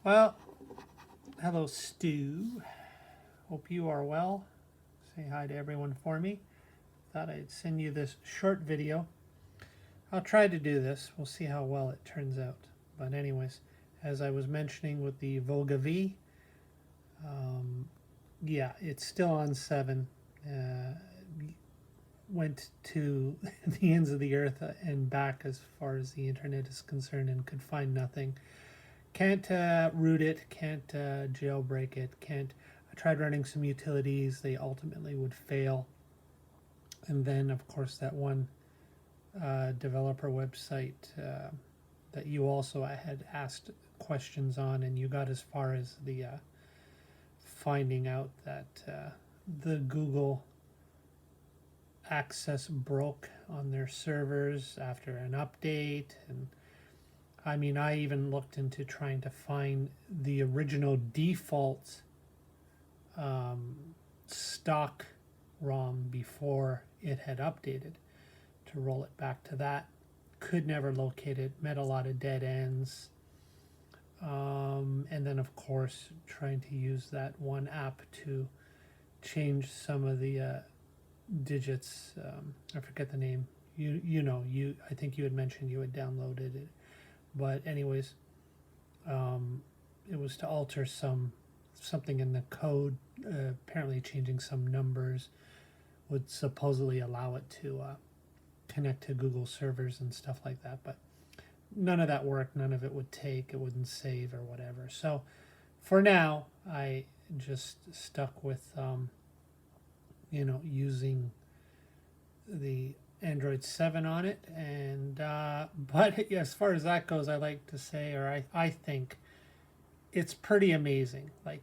Well, hello, Stu. Hope you are well. Say hi to everyone for me. Thought I'd send you this short video. I'll try to do this. We'll see how well it turns out. But anyways, as I was mentioning with the Voga V, yeah, it's still on 7. Went to the ends of the earth and back as far as the internet is concerned and could find nothing. Can't root it, can't jailbreak it, can't. I tried running some utilities, they ultimately would fail. And then, of course, that one developer website that you also had asked questions on, and you got as far as the finding out that the Google access broke on their servers after an update. And I mean, I even looked into trying to find the original default stock ROM before it had updated to roll it back to that. Could never locate it, met a lot of dead ends. And then, of course, trying to use that one app to change some of the digits. I forget the name. I think you had mentioned you had downloaded it. But anyways, it was to alter something in the code. Apparently, changing some numbers would supposedly allow it to connect to Google servers and stuff like that. But none of that worked. None of it would take. It wouldn't save or whatever. So for now, I just stuck with using the Android 7 on it. And but as far as that goes, I like to say, or I think it's pretty amazing. Like,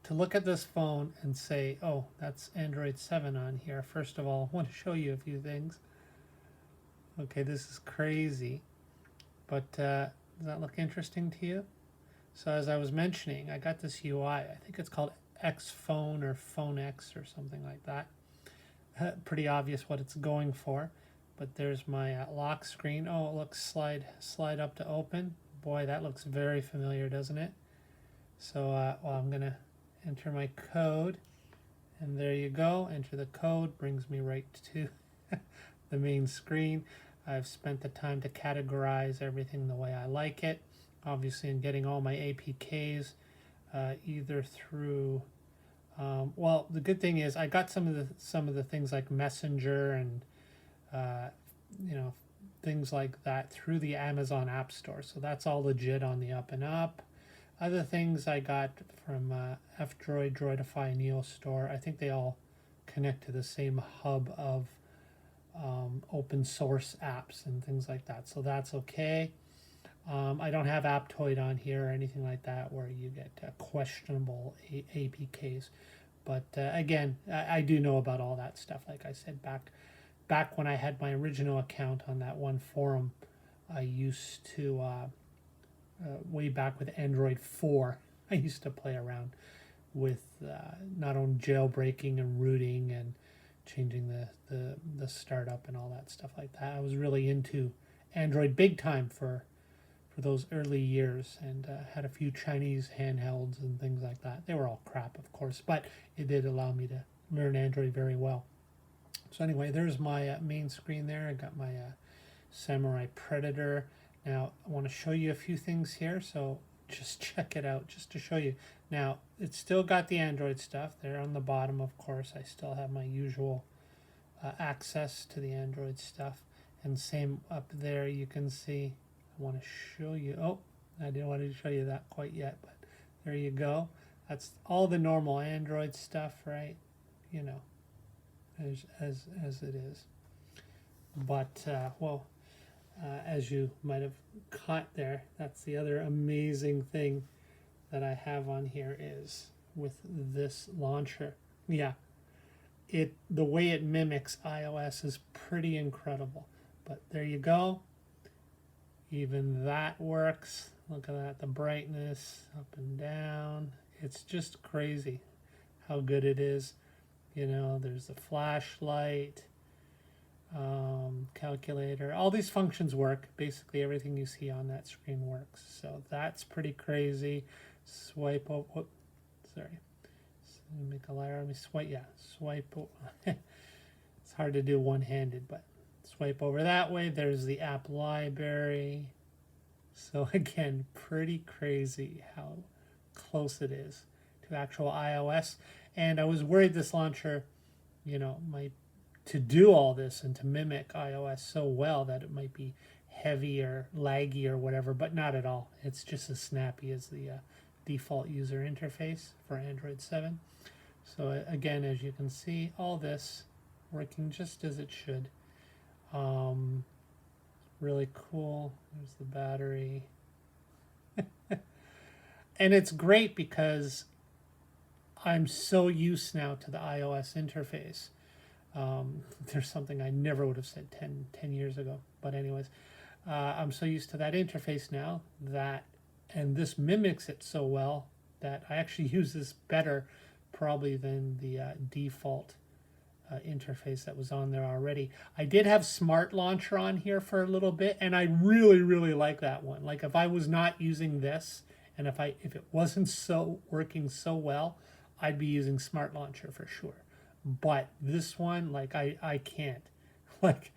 to look at this phone and say, oh, that's Android 7 on here. First of all, I want to show you a few things. Okay, this is crazy. But does that look interesting to you? So as I was mentioning, I got this UI. I think it's called X Phone or Phone X or something like that. Pretty obvious what it's going for. But there's my lock screen. Oh, it looks slide up to open. Boy, that looks very familiar, doesn't it? So I'm going to enter my code. And there you go. Enter the code. Brings me right to the main screen. I've spent the time to categorize everything the way I like it. Obviously, in getting all my APKs, either through well, the good thing is I got some of the things like Messenger and uh, things like that through the Amazon App Store. So that's all legit on the up and up. Other things I got from F-Droid, Droidify, Neo Store. I think they all connect to the same hub of open source apps and things like that. So that's okay. I don't have Aptoid on here or anything like that where you get questionable APKs. But again, I do know about all that stuff. Like I said, back when I had my original account on that one forum, I used to, way back with Android 4, I used to play around with not only jailbreaking and rooting and changing the startup and all that stuff like that. I was really into Android big time for those early years, and had a few Chinese handhelds and things like that. They were all crap, of course, but it did allow me to learn Android very well. So anyway, there's my main screen there. I got my Samurai Predator. Now I want to show you a few things here, so just check it out just to show you. Now it's still got the Android stuff there on the bottom. Of course, I still have my usual access to the Android stuff, and same up there. You can see, I want to show you, oh, I didn't want to show you that quite yet, but there you go. That's all the normal Android stuff, right? You know, as it is. But as you might have caught there, that's the other amazing thing that I have on here is with this launcher. Yeah, the way it mimics iOS is pretty incredible. But there you go. Even that works. Look at that, the brightness up and down. It's just crazy how good it is. There's the flashlight, calculator. All these functions work. Basically everything you see on that screen works. So that's pretty crazy. swipe over. Whoop, sorry, make a liar on me. Swipe, yeah, swipe. It's hard to do one-handed, but swipe over that way. There's the app library. So again, pretty crazy how close it is to actual iOS. And I was worried this launcher, might to do all this and to mimic iOS so well that it might be heavy or laggy or whatever, but not at all. It's just as snappy as the default user interface for Android 7. So again, as you can see, all this working just as it should. Really cool. There's the battery. And it's great because I'm so used now to the iOS interface. There's something I never would have said 10 years ago. But anyways, I'm so used to that interface now and this mimics it so well that I actually use this better probably than the default interface that was on there already. I did have Smart Launcher on here for a little bit, and I really, really like that one. Like if I was not using this, and if it wasn't so working so well, I'd be using Smart Launcher for sure. But this one, like I can't. Like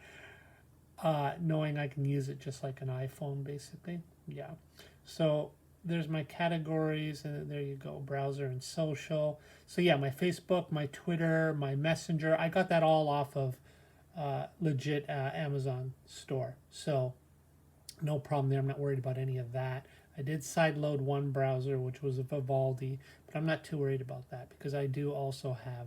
knowing I can use it just like an iPhone, basically. Yeah. So there's my categories, and there you go, browser and social. So yeah, my Facebook, my Twitter, my Messenger, I got that all off of legit Amazon store. So no problem there. I'm not worried about any of that. I did sideload one browser, which was a Vivaldi, but I'm not too worried about that because I do also have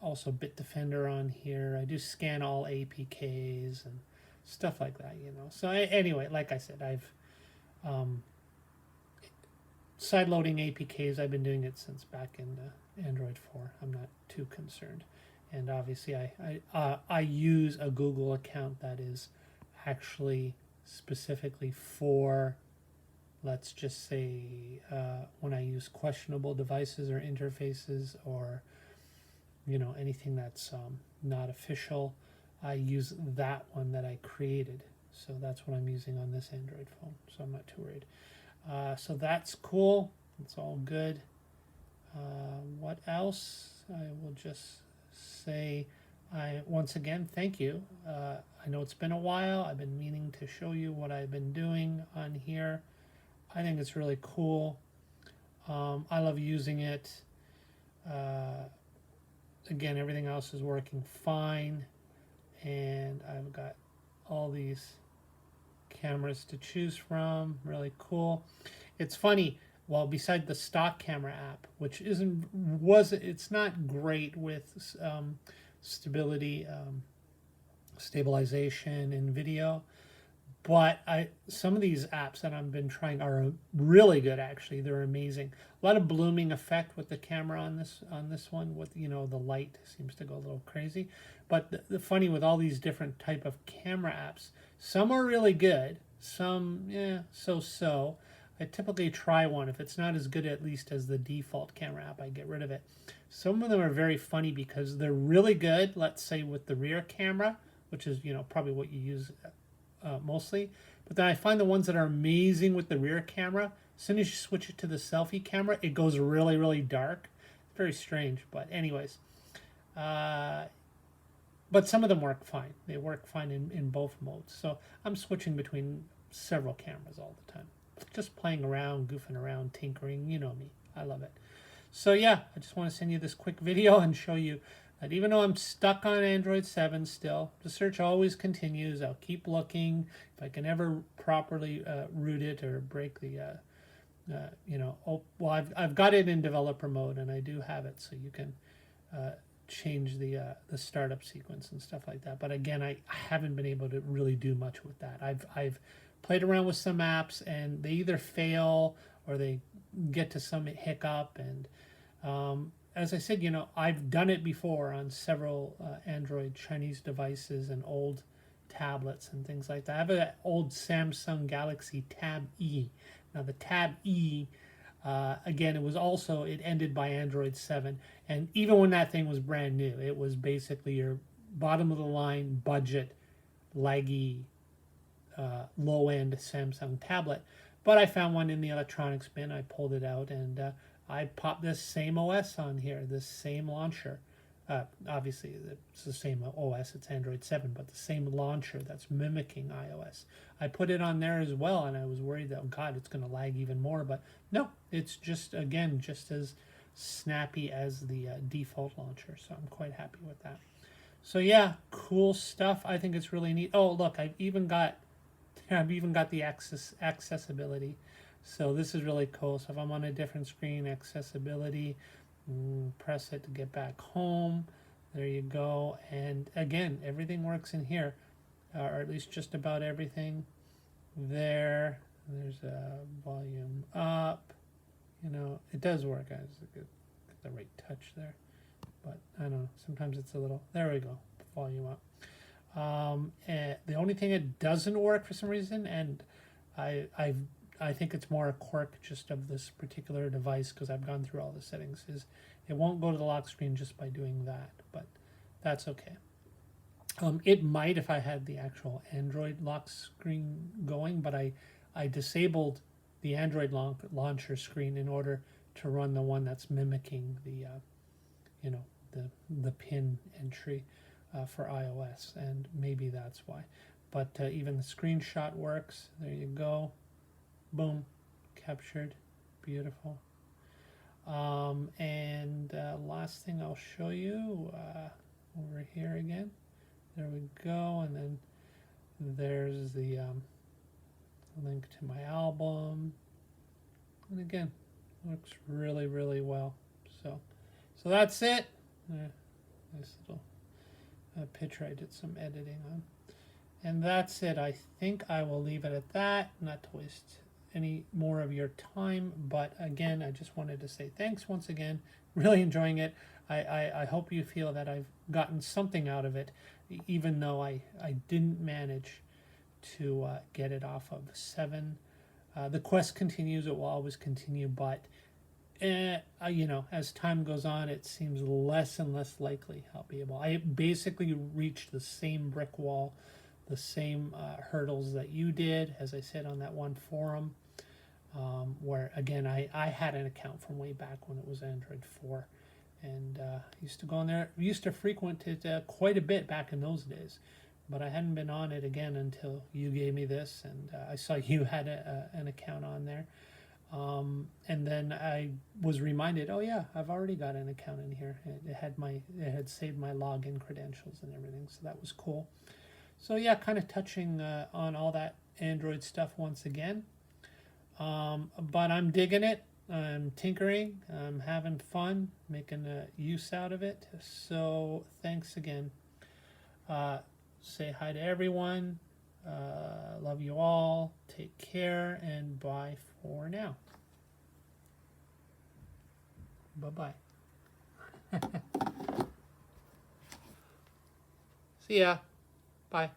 also Bitdefender on here. I do scan all APKs and stuff like that, So anyway, like I said, I've sideloading APKs. I've been doing it since back in Android 4. I'm not too concerned. And obviously, I use a Google account that is actually specifically for, let's just say, when I use questionable devices or interfaces or anything that's not official. I use that one that I created. So that's what I'm using on this Android phone. So I'm not too worried. So that's cool. It's all good. What else? I will just say, once again, thank you. I know it's been a while. I've been meaning to show you what I've been doing on here. I think it's really cool. I love using it. Again, everything else is working fine. And I've got all these cameras to choose from. Really cool. It's funny. Well, beside the stock camera app, which it's not great with stabilization in video, but some of these apps that I've been trying are really good. Actually, they're amazing. A lot of blooming effect with the camera on this one. With the light seems to go a little crazy. But the funny with all these different type of camera apps, some are really good. Some so. I typically try one. If it's not as good at least as the default camera app, I get rid of it. Some of them are very funny because they're really good. Let's say with the rear camera, which is probably what you use mostly. But then I find the ones that are amazing with the rear camera, as soon as you switch it to the selfie camera, it goes really, really dark. It's very strange, but anyways. But some of them work fine. They work fine in both modes. So I'm switching between several cameras all the time. Just playing around, goofing around, tinkering. You know me. I love it. So yeah, I just want to send you this quick video and show you that even though I'm stuck on Android 7 still, the search always continues. I'll keep looking. If I can ever properly root it or break the, I've got it in developer mode, and I do have it, so you can change the startup sequence and stuff like that. But again, I haven't been able to really do much with that. I've played around with some apps, and they either fail or they get to some hiccup. And as I said, I've done it before on several Android Chinese devices and old tablets and things like that. I have an old Samsung Galaxy Tab E. Now the Tab E, again, it ended by Android 7. And even when that thing was brand new, it was basically your bottom of the line, budget, laggy, low-end Samsung tablet. But I found one in the electronics bin. I pulled it out and I popped this same OS on here, this same launcher. Obviously, it's the same OS, it's Android 7, but the same launcher that's mimicking iOS. I put it on there as well, and I was worried that, oh God, it's going to lag even more. But no, it's just, again, just as snappy as the default launcher. So I'm quite happy with that. So yeah, cool stuff. I think it's really neat. Oh, look, I've even got the accessibility. So this is really cool. So if I'm on a different screen, accessibility, press it to get back home. There you go. And again, everything works in here, or at least just about everything. There's a volume up. You know, it does work. Guys, get the right touch there. But I don't know. Sometimes it's a little. There we go. Volume up. And the only thing it doesn't work for some reason, and I think it's more a quirk just of this particular device because I've gone through all the settings, is it won't go to the lock screen just by doing that, but that's okay. It might if I had the actual Android lock screen going, but I disabled the Android launcher screen in order to run the one that's mimicking the the pin entry for iOS, and maybe that's why. But even the screenshot works. There you go. Boom, captured, beautiful. And last thing I'll show you over here again. There we go, and then there's the link to my album. And again, looks really, really well. So that's it. Nice little picture I did some editing on. And that's it. I think I will leave it at that, not to waste any more of your time. But again, I just wanted to say thanks once again. Really enjoying it. I hope you feel that I've gotten something out of it, even though I didn't manage to get it off of 7. The quest continues. It will always continue, but as time goes on, it seems less and less likely I'll be able. I basically reached the same brick wall, the same hurdles that you did, as I said on that one forum, where again I had an account from way back when it was Android 4, and used to go on there, used to frequent it quite a bit back in those days, but I hadn't been on it again until you gave me this, and I saw you had an account on there. And then I was reminded, oh yeah, I've already got an account in here. It had saved my login credentials and everything, so that was cool. So yeah, kind of touching on all that Android stuff once again. But I'm digging it. I'm tinkering. I'm having fun, making use out of it. So thanks again. Say hi to everyone. Love you all. Take care, and bye for now. Bye-bye. See ya. Bye.